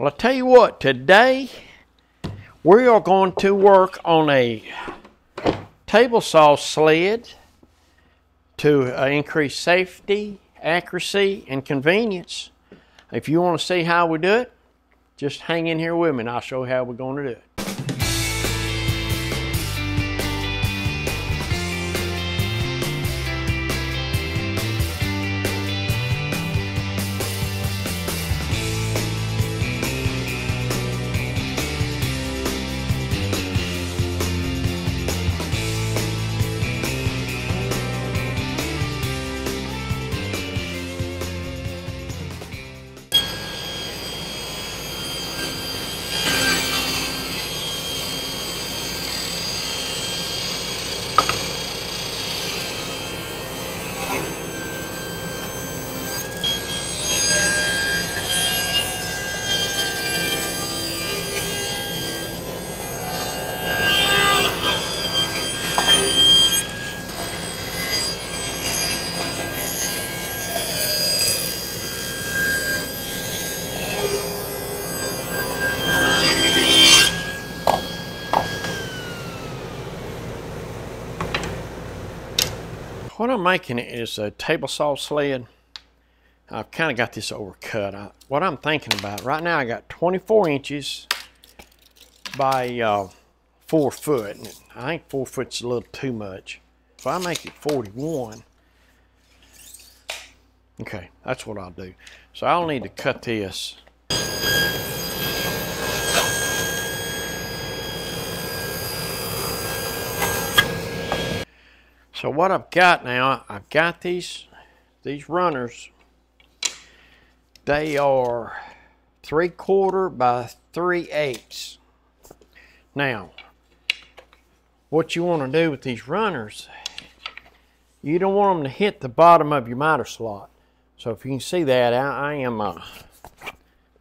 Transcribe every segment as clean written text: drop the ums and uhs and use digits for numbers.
Well, I tell you what, today we are going to work on a table saw sled to increase safety, accuracy, and convenience. If you want to see how we do it, just hang in here with me and I'll show you how we're going to do it. What I'm making is a table saw sled. I've kind of got this overcut. What I'm thinking about, right now I got 24 inches by 4 foot. And I think 4 foot's a little too much. If I make it 41, okay, that's what I'll do. So I'll need to cut this. So what I've got now, I've got these runners. They are 3/4 by 3/8. Now, what you want to do with these runners, you don't want them to hit the bottom of your miter slot. So if you can see that, I am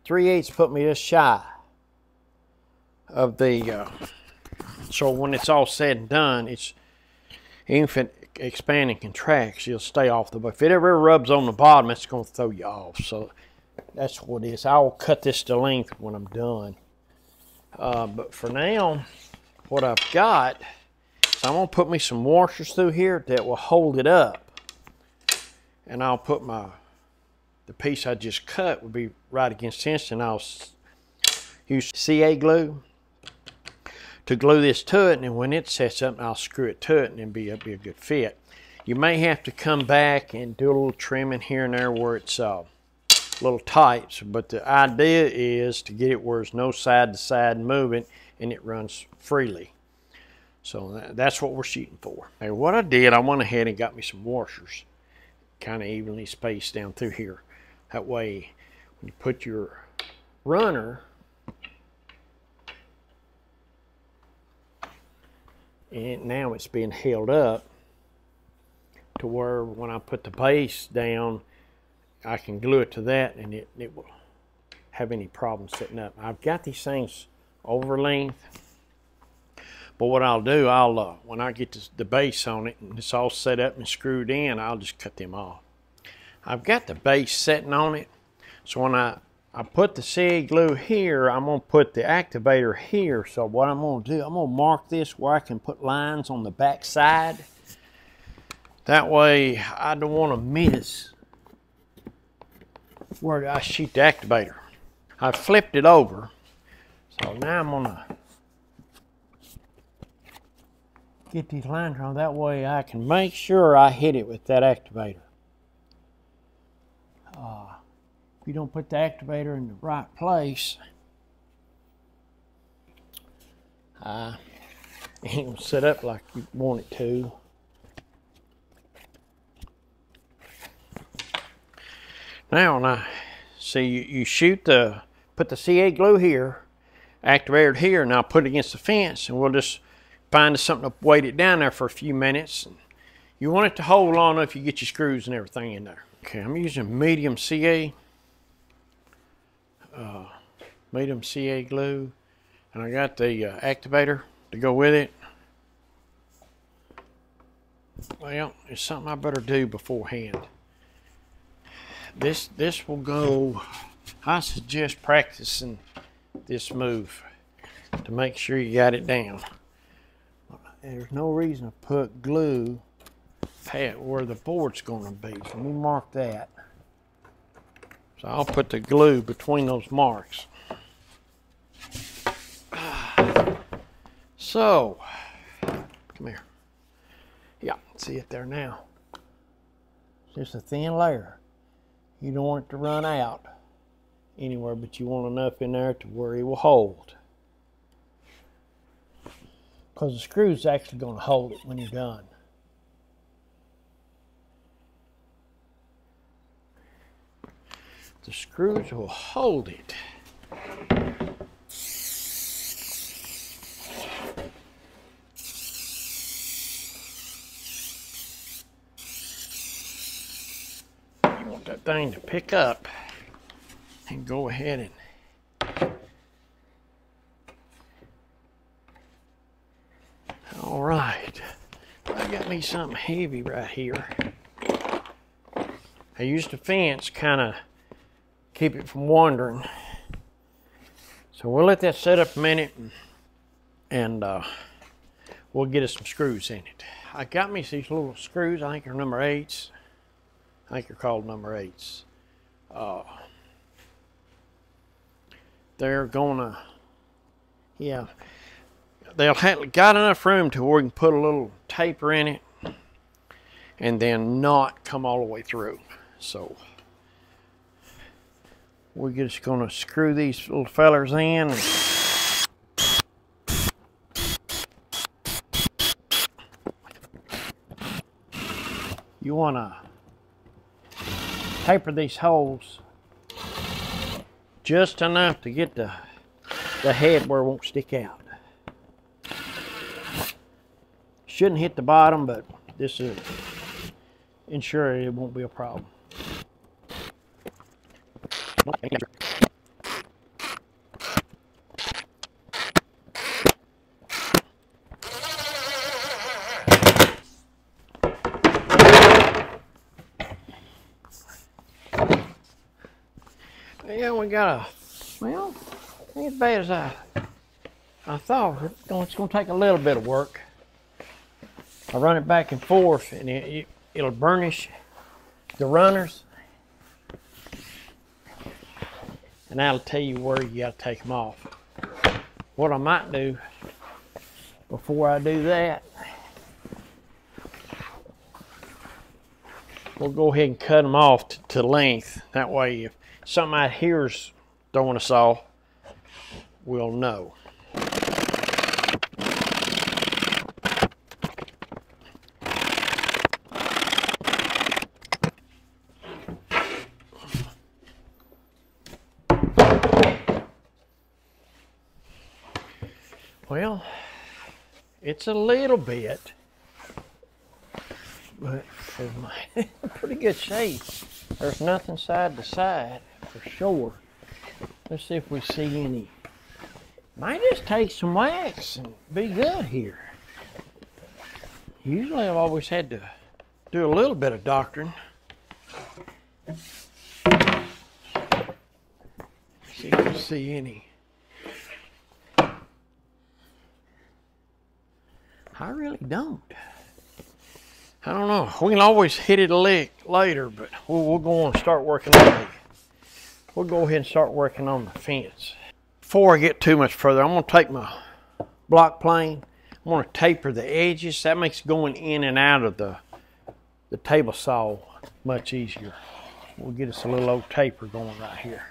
3/8 put me just shy of the. So when it's all said and done, it's even if it expands and contracts, you'll stay off the. But if it ever rubs on the bottom, it's going to throw you off. So that's what it is. I'll cut this to length when I'm done. But for now, what I've got is I'm going to put me some washers through here that will hold it up. And I'll put the piece I just cut will be right against this, and I'll use CA glue to glue this to it, and then when it sets up, I'll screw it to it, and it'll be a good fit. You may have to come back and do a little trimming here and there where it's a little tight, but the idea is to get it where there's no side-to-side movement and it runs freely. So that's what we're shooting for. Now, what I did, I went ahead and got me some washers, kind of evenly spaced down through here. That way, when you put your runner, and now it's being held up to where when I put the base down, I can glue it to that and it will have any problem setting up. I've got these things over length, but what I'll do, when I get the base on it and it's all set up and screwed in, I'll just cut them off. I've got the base setting on it, so when I put the CA glue here, I'm going to put the activator here. So what I'm going to do, I'm going to mark this where I can put lines on the back side. That way I don't want to miss where I shoot the activator. I flipped it over. So now I'm going to get these lines on. That way I can make sure I hit it with that activator. If you don't put the activator in the right place, it ain't gonna set up like you want it to. Now, see, you put the CA glue here, activator here, and I'll put it against the fence, and we'll just find something to weight it down there for a few minutes. You want it to hold long enough you get your screws and everything in there. Okay, I'm using medium CA glue, and I got the activator to go with it. Well, it's something I better do beforehand. This will go I suggest practicing this move to make sure you got it down. There's no reason to put glue at where the board's going to be. So let me mark that. So I'll put the glue between those marks. So, come here. Yeah, see it there now. It's just a thin layer. You don't want it to run out anywhere, but you want enough in there to where it will hold. Because the screw's actually going to hold it when you're done. The screws will hold it. You want that thing to pick up and go ahead and all right. I got me something heavy right here. I used a fence kind of keep it from wandering. So we'll let that set up a minute and we'll get us some screws in it. I got me these little screws. I think they're number 8s. I think they're called number 8s. They're gonna, yeah, they'll have got enough room to where we can put a little taper in it and then not come all the way through. So we're just going to screw these little fellers in. You want to taper these holes just enough to get the head where it won't stick out. Shouldn't hit the bottom, but this is ensure it won't be a problem. Yeah, we got well, ain't as bad as I thought. It's going to take a little bit of work. I run it back and forth, and it'll burnish the runners. And that'll tell you where you got to take them off. What I might do before I do that, we'll go ahead and cut them off to length. That way, if something out here's throwing a saw, we'll know. Well, it's a little bit, but it's in pretty good shape. There's nothing side to side for sure. Let's see if we see any. Might just take some wax and be good here. Usually I've always had to do a little bit of doctoring. See if we see any. I really don't. I don't know. We can always hit it a lick later, but we'll go on and start working on it. We'll go ahead and start working on the fence. Before I get too much further, I'm going to take my block plane. I'm going to taper the edges. That makes going in and out of the table saw much easier. We'll get us a little old taper going right here.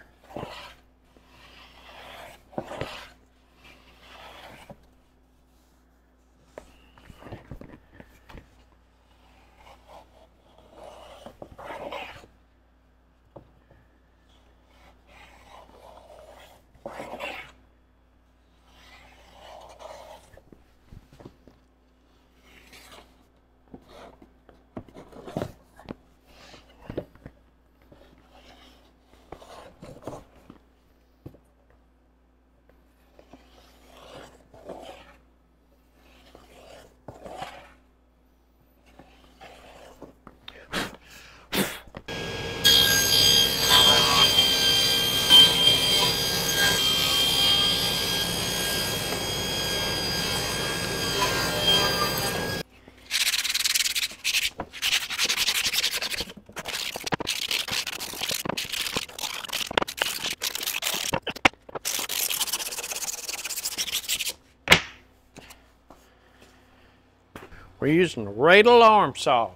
We're using the Radial Arm Saw.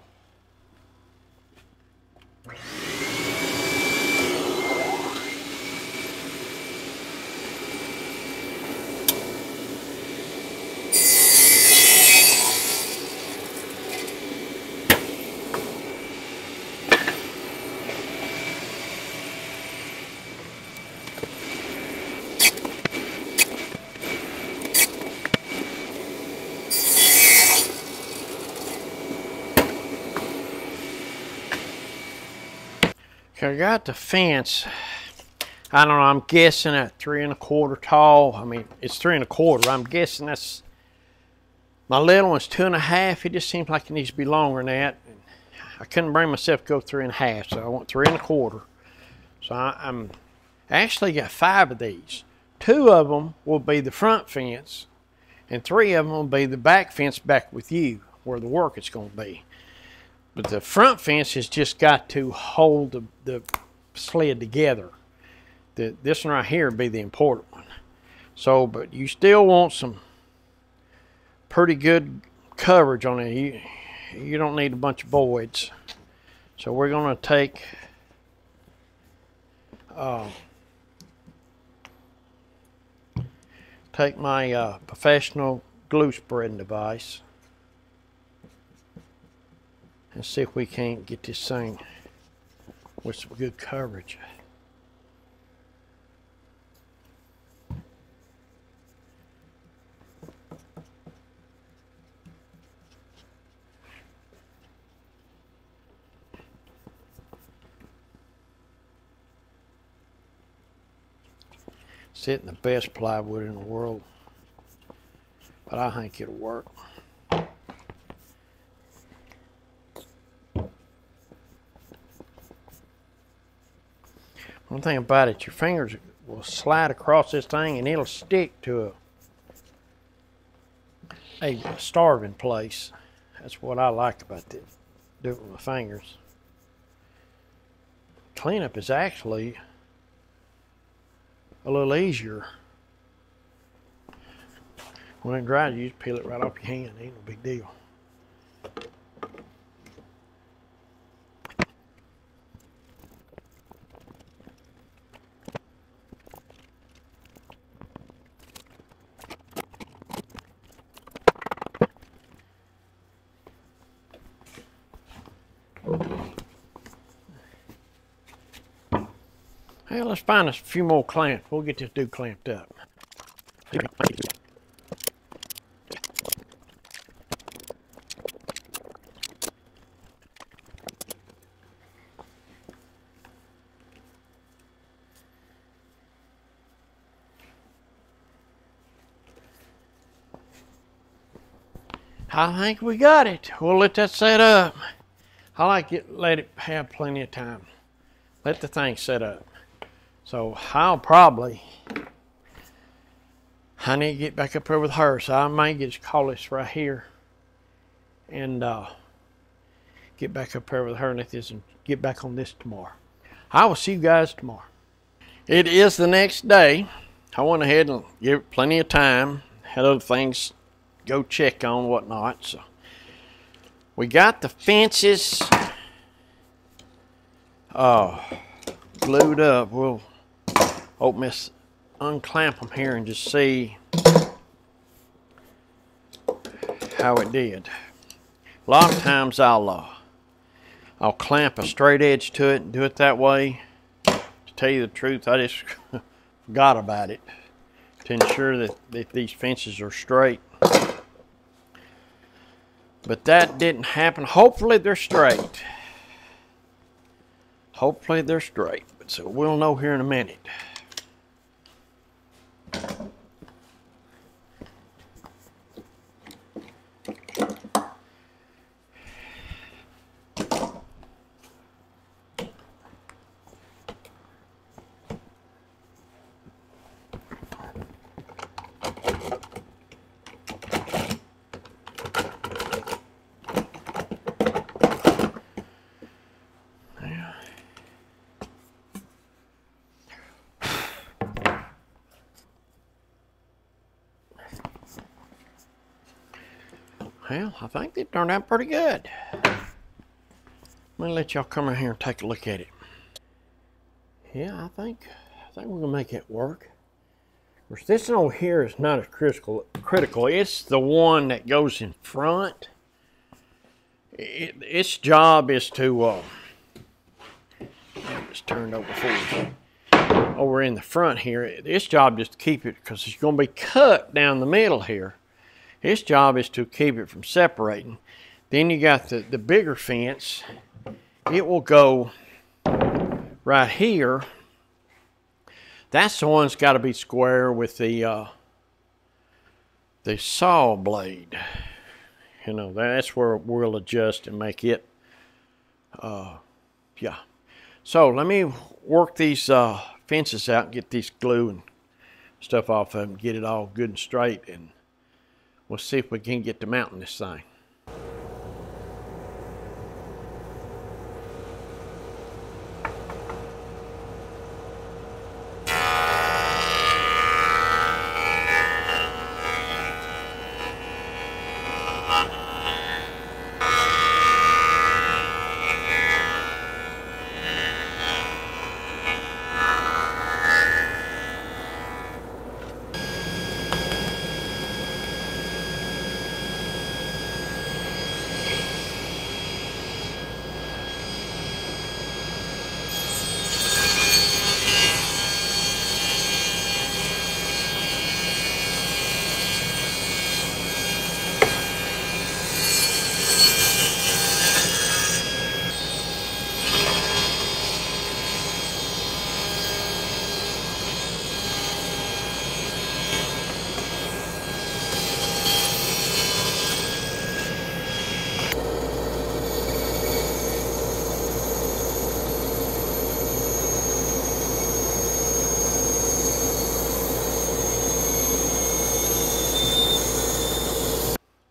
I got the fence, I don't know, I'm guessing at 3 1/4 tall. I mean, it's 3 1/4. I'm guessing that's, my little one's 2 1/2. It just seems like it needs to be longer than that. I couldn't bring myself to go 3 1/2, so I went 3 1/4. So I'm actually got 5 of these. 2 of them will be the front fence, and 3 of them will be the back fence back with you, where the work is going to be. But the front fence has just got to hold the sled together. This one right here would be the important one. So, but you still want some pretty good coverage on it. You don't need a bunch of voids. So we're going to take my professional glue spreading device and see if we can't get this thing with some good coverage. It's hitting the best plywood in the world, but I think it'll work. One thing about it, your fingers will slide across this thing and it'll stick to a starving place. That's what I like about it. Do it with my fingers. Cleanup is actually a little easier. When it dries, you just peel it right off your hand. Ain't no big deal. Hey, let's find us a few more clamps. We'll get this dude clamped up. I think we got it. We'll let that set up. I like it, let it have plenty of time. Let the thing set up. So I need to get back up here with her, so I may just call this right here and get back up here with her and let this and get back on this tomorrow. I will see you guys tomorrow. It is the next day. I went ahead and gave it plenty of time. Had other things go check on, whatnot. So we got the fences glued up. We'll open this, unclamp them here and just see how it did. A lot of times I'll clamp a straight edge to it and do it that way. To tell you the truth, I just forgot about it to ensure that these fences are straight. But that didn't happen. Hopefully they're straight. Hopefully they're straight. So we'll know here in a minute. Well, I think they turned out pretty good. Let me let y'all come in here and take a look at it. Yeah, I think we're gonna make it work. Of course, this one over here is not as critical. It's the one that goes in front. Its job is to it's turned over for you. Over in the front here, its job is to keep it, because it's going to be cut down the middle here. Its job is to keep it from separating. Then you got the bigger fence. It will go right here. That's the one that's got to be square with the saw blade. You know, that's where we'll adjust and make it. Yeah. So let me work these fences out and get these glue and stuff off of them, get it all good and straight, and we'll see if we can get to mounting this thing.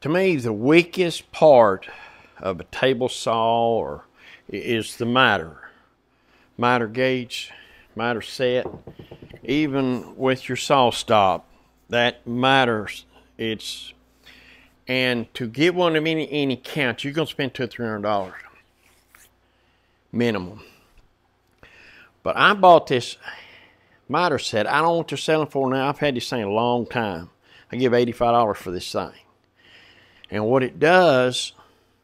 To me, the weakest part of a table saw is the miter gauge, MiterSet. Even with your saw stop, that matters. And to get one of any count, you're gonna spend $200 or $300 minimum. But I bought this MiterSet. I don't know what they're selling for now. I've had this thing a long time. I give $85 for this thing. And what it does,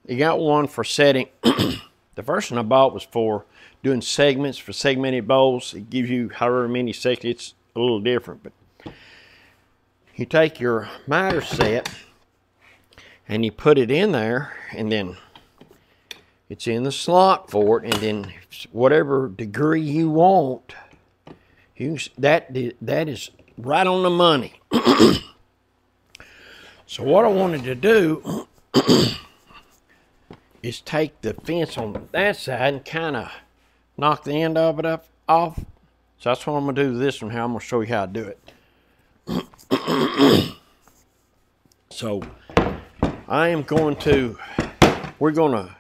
you got one for setting. The first one I bought was for doing segments, for segmented bowls. It gives you however many segments. It's a little different, but you take your MiterSet and you put it in there, and then it's in the slot for it, and then whatever degree you want, that is right on the money. So what I wanted to do is take the fence on that side and kind of knock the end of it off. So that's what I'm going to do to this one here. I'm going to show you how to do it. So I am going to, we're going to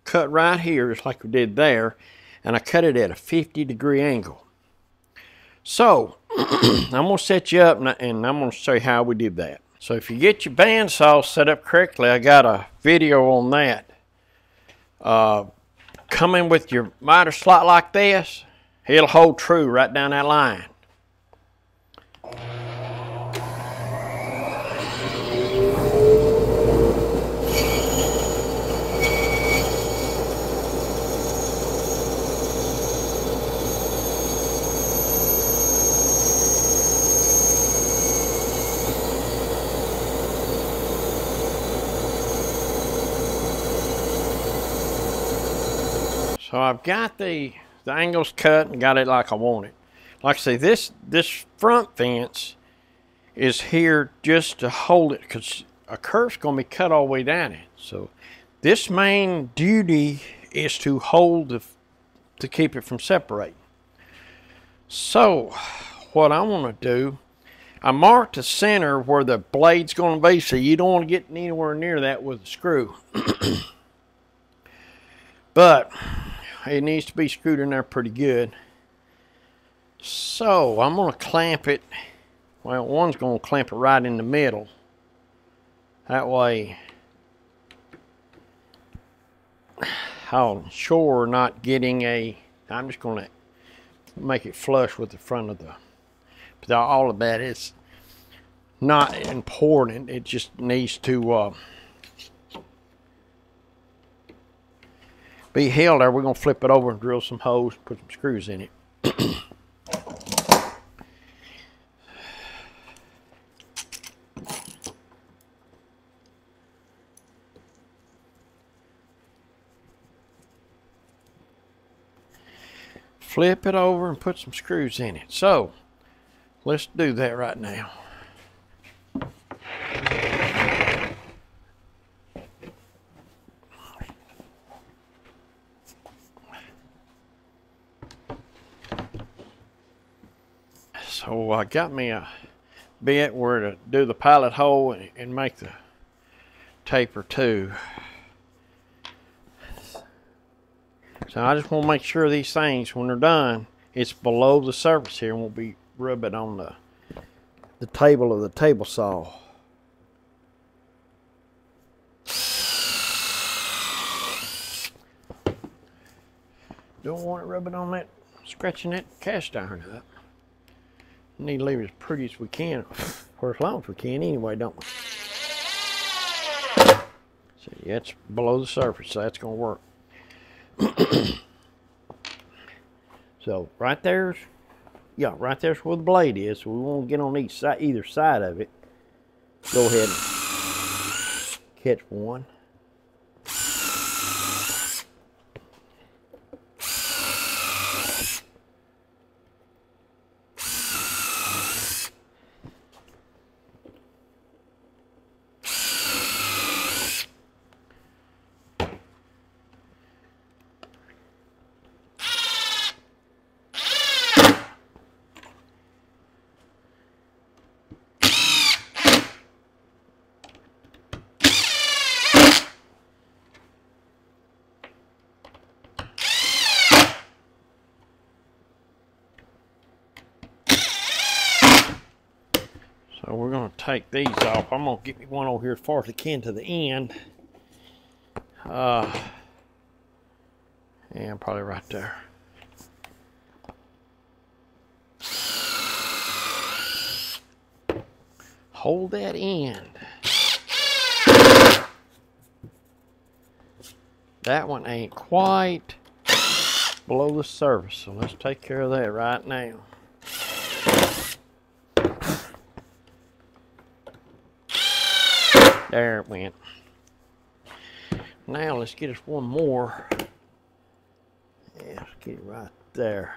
cut right here just like we did there, and I cut it at a 50-degree angle. So I'm going to set you up and I'm going to show you how we did that. So if you get your bandsaw set up correctly, I got a video on that. Come in with your miter slot like this, it'll hold true right down that line. So I've got the angles cut and got it like I want it. Like I say, this front fence is here just to hold it, because a curve's going to be cut all the way down it. So this main duty is to hold to keep it from separating. So what I want to do, I marked the center where the blade's going to be, so you don't want to get anywhere near that with a screw. But it needs to be screwed in there pretty good. So I'm going to clamp it. Well, one's going to clamp it right in the middle. That way I'll ensure not getting a, I'm just going to make it flush with the front of the, but all of that is not important. It just needs to be held there. We're going to flip it over and drill some holes, put some screws in it. Flip it over and put some screws in it. So let's do that right now. So I got me a bit where to do the pilot hole and make the taper too. So I just want to make sure these things, when they're done, it's below the surface here and won't be rubbing on the table of the table saw. Don't want it rubbing on that, scratching that cast iron up. Need to leave it as pretty as we can, or as long as we can anyway, don't we? So yeah, it's below the surface, so that's going to work. So right there's, yeah, right there's where the blade is. So we won't get on each side, either side of it. Go ahead and catch one. So we're going to take these off. I'm going to get me one over here as far as I can to the end. And probably right there. Hold that end. That one ain't quite below the surface, so let's take care of that right now. There it went. Now let's get us one more. Yeah, let's get it right there.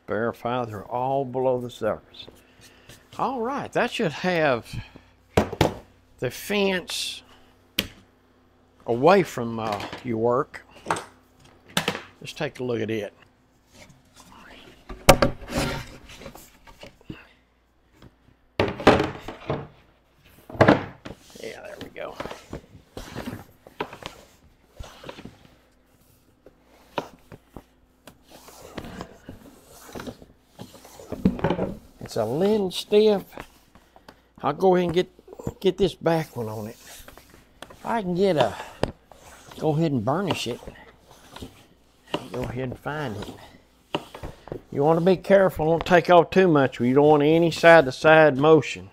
Verify they're all below the surface. All right, that should have the fence away from your work. Let's take a look at it. Yeah, there we go. It's a little stiff. I'll go ahead and get this back one on it. If I can get go ahead and burnish it. Go ahead and find it. You want to be careful, don't take off too much. You don't want any side to side motion.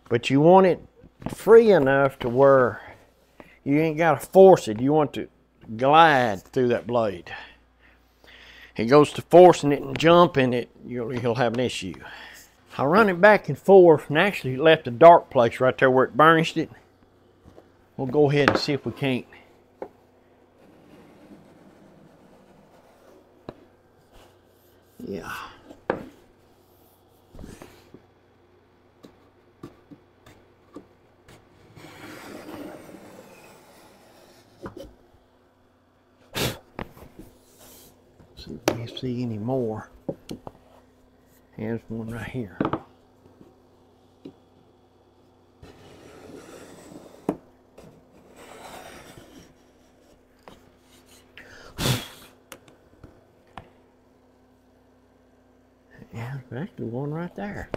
But you want it free enough to where you ain't got to force it. You want to glide through that blade. It goes to forcing it and jumping it, you'll have an issue. I run it back and forth and actually left a dark place right there where it burnished it. We'll go ahead and see if we can't. Yeah. See if we can see any more. Here's one right here. Yeah. Actually, one right there.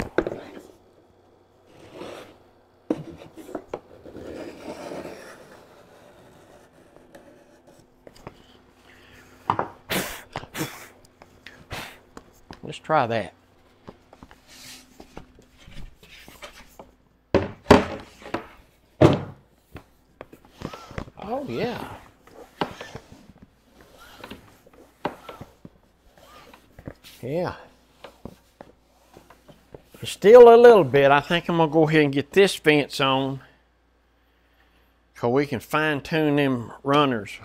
Let's try that. Oh, yeah. Yeah. Still a little bit. I think I'm going to go ahead and get this fence on, so we can fine tune them runners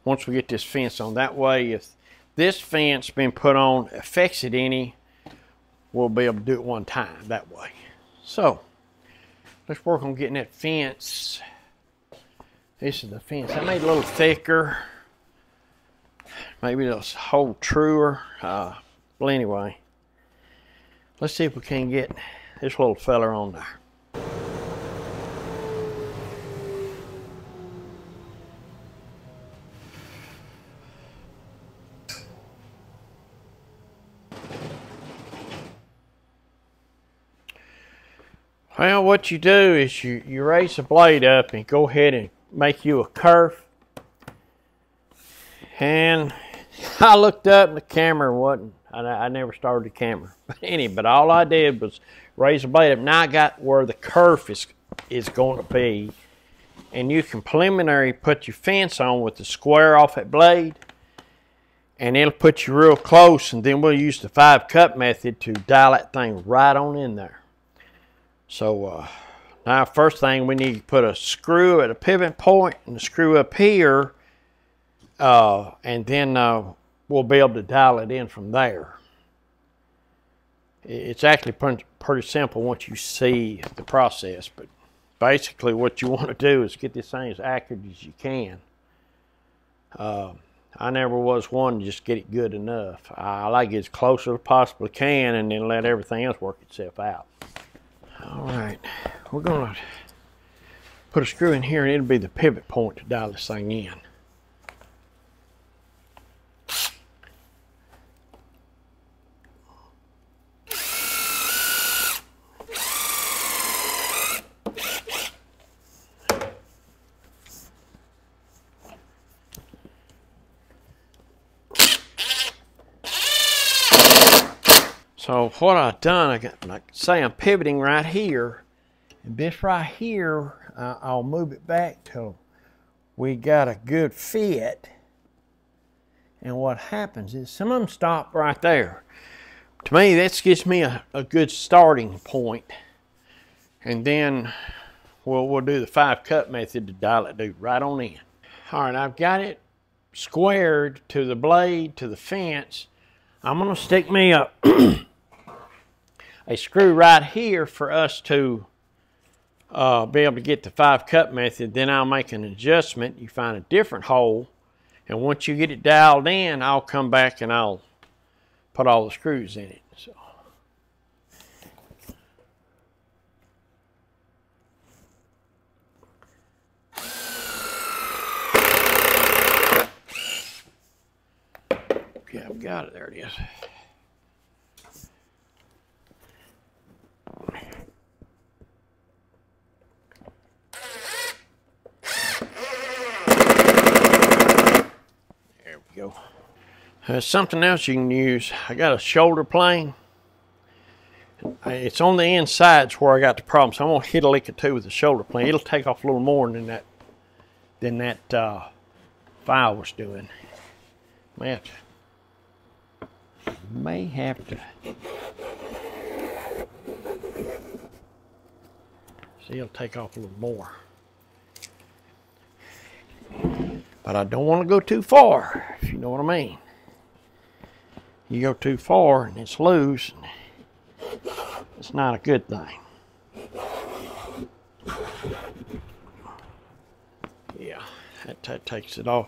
once we get this fence on. That way, if this fence being put on affects it any, we'll be able to do it one time that way. So let's work on getting that fence. This is the fence. I made it a little thicker. Maybe it'll hold truer. Well, anyway, let's see if we can get this little fella on there. Well, what you do is you raise the blade up and go ahead and make you a curve. And I looked up and the camera wasn't, I never started the camera. But all I did was raise the blade up. Now I got where the curve is going to be. And you can preliminary put your fence on with the square off that blade. And it'll put you real close, and then we'll use the 5-cut method to dial that thing right on in there. So now first thing, we need to put a screw at a pivot point and a screw up here, and then we'll be able to dial it in from there. It's actually pretty simple once you see the process, but basically what you want to do is get this thing as accurate as you can. I never was one to just get it good enough. I like it as close as I possibly can and then let everything else work itself out. All right, we're gonna put a screw in here and it'll be the pivot point to dial this thing in. So what I've done, like say I'm pivoting right here, and this right here, I'll move it back till we got a good fit. And what happens is some of them stop right there. To me, that gives me a good starting point. And then we'll do the 5-cut method to dial it dude right on in. All right, I've got it squared to the blade, to the fence. I'm gonna stick me a screw right here for us to be able to get the 5-cut method. Then I'll make an adjustment. You find a different hole, and once you get it dialed in, I'll come back and I'll put all the screws in it. So. Okay, I've got it. There it is. Go. Something else you can use. I got a shoulder plane. It's on the insides where I got the problem, so I'm gonna hit a lick or two with the shoulder plane. It'll take off a little more than that file was doing. May have to. See, it'll take off a little more. But I don't want to go too far, if you know what I mean. You go too far and it's loose, and it's not a good thing. Yeah, that takes it off.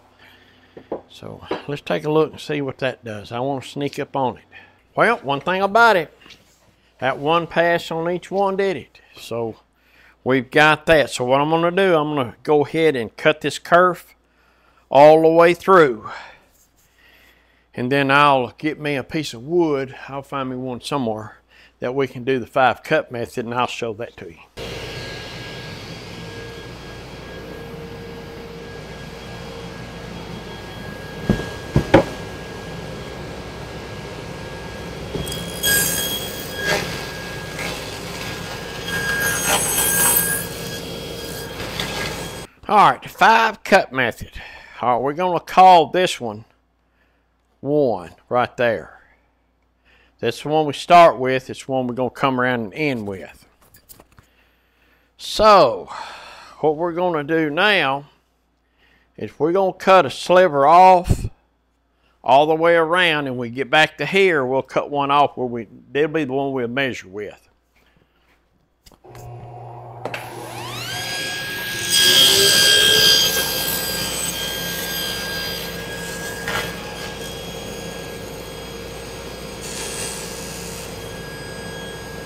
So let's take a look and see what that does. I want to sneak up on it. Well, one thing about it, that one pass on each one did it. So we've got that. So what I'm going to do, I'm going to go ahead and cut this kerf all the way through. And then I'll get me a piece of wood. I'll find me one somewhere that we can do the 5 cut method, and I'll show that to you. All right, the 5 cut method. All right, we're going to call this one 1 right there. That's the one we start with. It's the one we're going to come around and end with. So, what we're going to do now is we're going to cut a sliver off all the way around, and we get back to here, we'll cut one off where that'll be the one we'll measure with.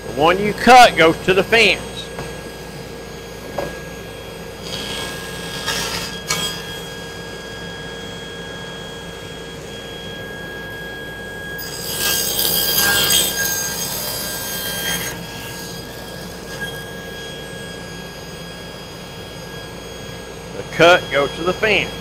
The one you cut goes to the fence. The cut goes to the fence.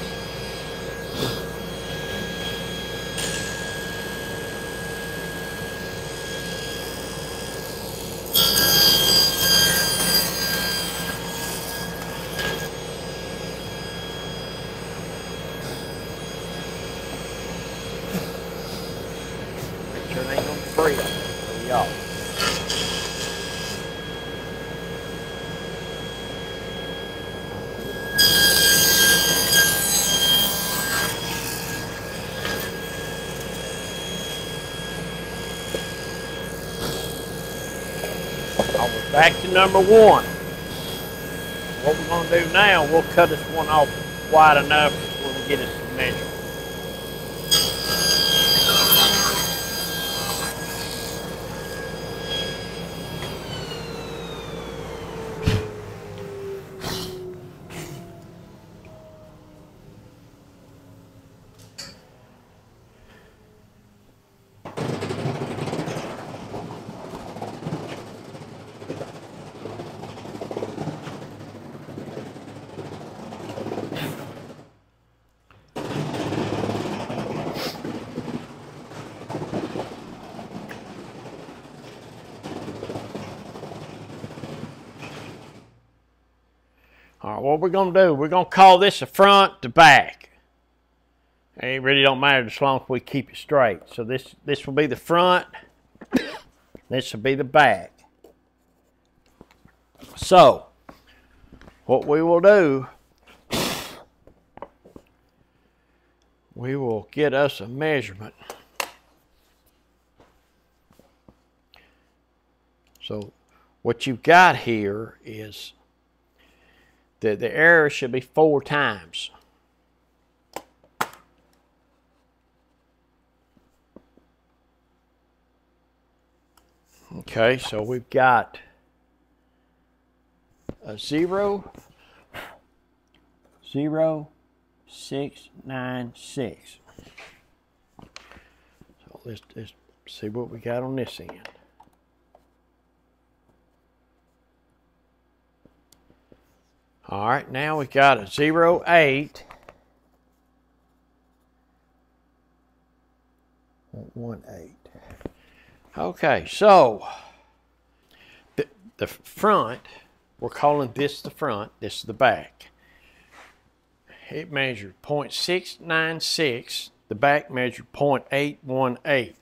Back to number 1. What we're going to do now, we'll cut this one off wide enough when we get it to measure. All right, what we're going to do, we're going to call this a front to back. It really don't matter as long as we keep it straight. So this will be the front, this will be the back. So, what we will do, we will get us a measurement. So, what you've got here is the area should be 4 times. Okay, so we've got a 0, 0, 6, 9, 6. So let's see what we got on this end. All right, now we got a 0, 8, 1, 8. Okay, so the front, we're calling this the front, this is the back. It measured 0.696, the back measured 0.818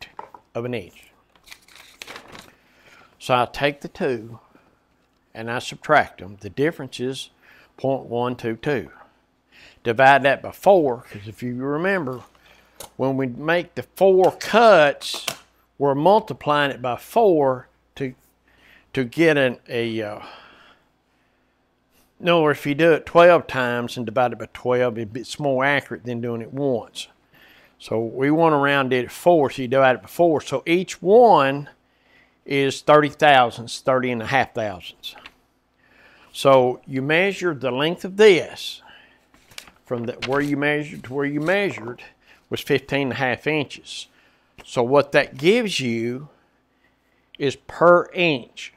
of an inch. So I take the two and I subtract them. The difference is 0.122. Divide that by 4, because if you remember, when we make the 4 cuts, we're multiplying it by 4 to get no, or if you do it 12 times and divide it by 12, it's more accurate than doing it once. So we want to round it at 4, so you divide it by 4. So each one is 30 thousandths, 30 and a half thousandths. So you measure the length of this from where you measured to where you measured was 15.5 inches. So what that gives you is per inch.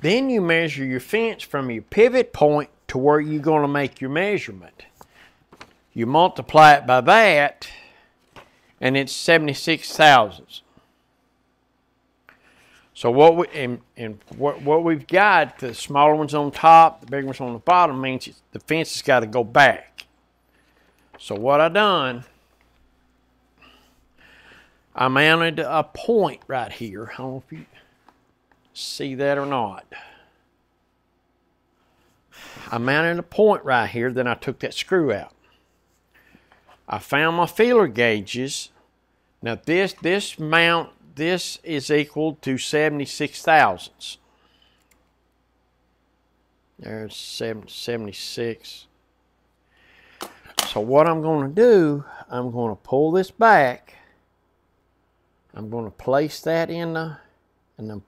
Then you measure your fence from your pivot point to where you're going to make your measurement. You multiply it by that, and it's 76 thousandths. So what we've got, the smaller ones on top, the bigger ones on the bottom, means the fence has got to go back. So what I done, I mounted a point right here. I don't know if you see that or not. I mounted a point right here, then I took that screw out. I found my feeler gauges. Now this is equal to 76 thousandths. There's 76. So what I'm going to do, I'm going to pull this back. I'm going to place that in the, and then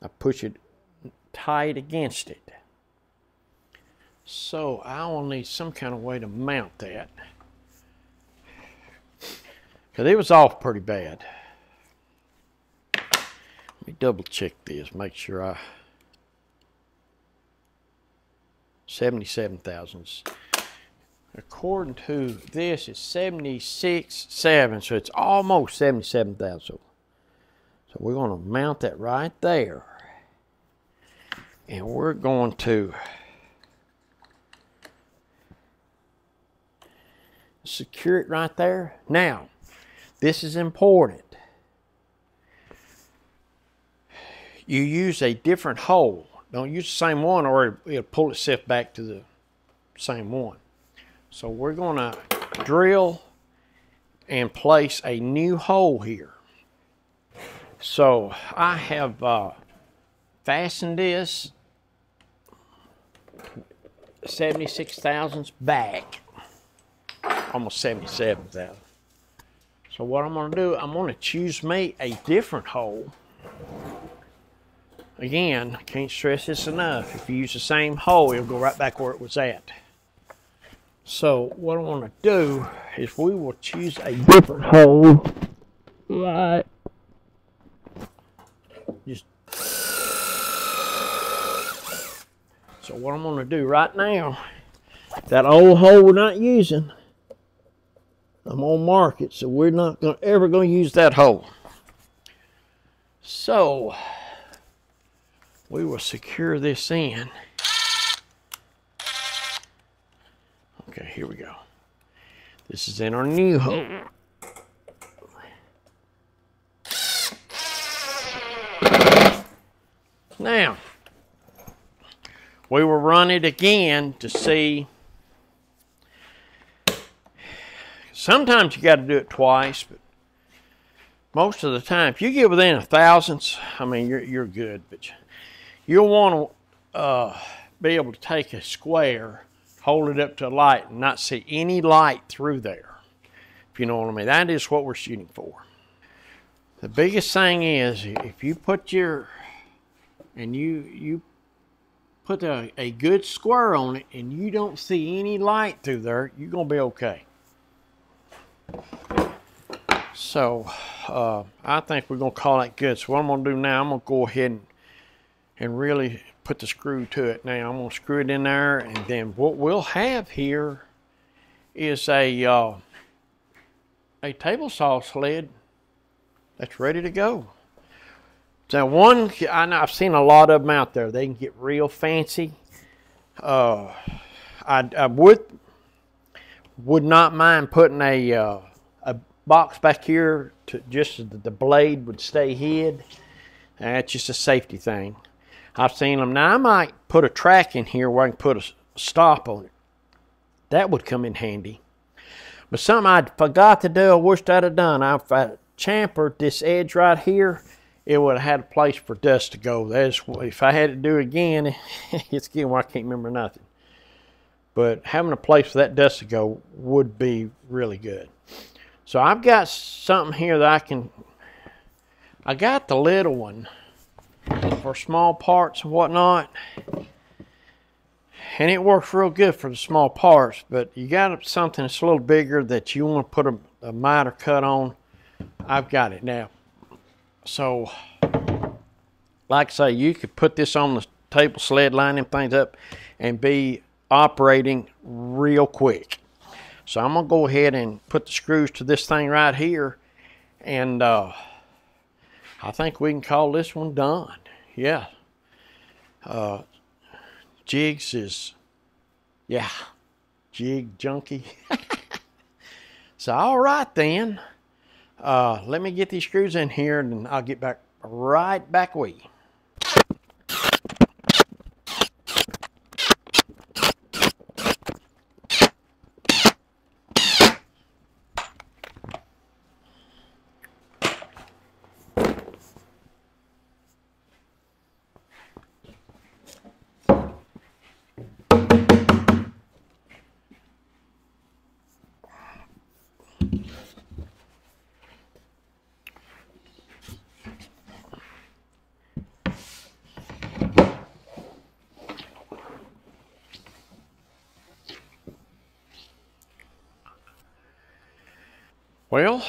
I push it tight against it. So I will need some kind of way to mount that, because it was off pretty bad. Let me double check this, make sure I 77 thousandths. According to this, it's 76.7, so it's almost 77 thousandths. So we're going to mount that right there, and we're going to secure it right there. Now, this is important. You use a different hole. Don't use the same one, or it'll pull itself back to the same one. So we're going to drill and place a new hole here. So I have fastened this 76 thousandths back, almost 77 thousandths. So what I'm going to do, I'm going to choose me a different hole. Again, I can't stress this enough. If you use the same hole, it'll go right back where it was at. So what I want to do is we will choose a different hole. Right. Just. So what I'm going to do right now, that old hole we're not using, I'm going to mark it, so we're not ever going to use that hole. So we will secure this in. Okay, here we go. This is in our new hole. Now, we will run it again to see. Sometimes you got to do it twice, but most of the time, if you get within a thousandths, I mean, you're good. But you'll want to be able to take a square, hold it up to a light, and not see any light through there, if you know what I mean. That is what we're shooting for. The biggest thing is, if you put your, and you put a good square on it, and you don't see any light through there, you're going to be okay. So I think we're going to call that good. So what I'm going to do now, I'm going to go ahead and really put the screw to it now. I'm going to screw it in there, and then what we'll have here is a table saw sled that's ready to go. Now one, I know I've seen a lot of them out there. They can get real fancy. I would not mind putting a box back here to just so that the blade would stay hid. That's just a safety thing. I've seen them. Now I might put a track in here where I can put a stop on it. That would come in handy. But something I forgot to do, I wished I'd have done. If I chamfered this edge right here, it would have had a place for dust to go. That's, if I had to do it again, it's again where I can't remember nothing. But having a place for that dust to go would be really good. So I've got something here that I got the little one for small parts and whatnot. And it works real good for the small parts, but you got something that's a little bigger that you want to put the miter cut on, I've got it now. So, like I say, you could put this on the table sled, line them things up, and be operating real quick. So I'm gonna go ahead and put the screws to this thing right here, and I think we can call this one done. Yeah. Jigs is, yeah, jig junkie. So all right then, let me get these screws in here, and I'll get back right back with you. Well,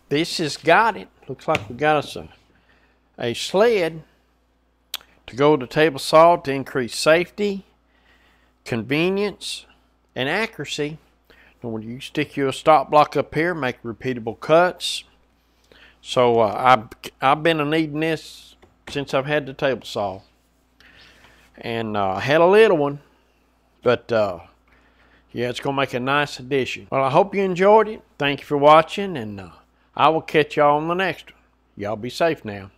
this has got it. Looks like we got us a sled to go to the table saw to increase safety, convenience, and accuracy. And when you stick your stop block up here, make repeatable cuts. So I've been needing this since I've had the table saw, and I had a little one, but yeah, it's gonna make a nice addition. Well, I hope you enjoyed it. Thank you for watching, and I will catch y'all on the next one. Y'all be safe now.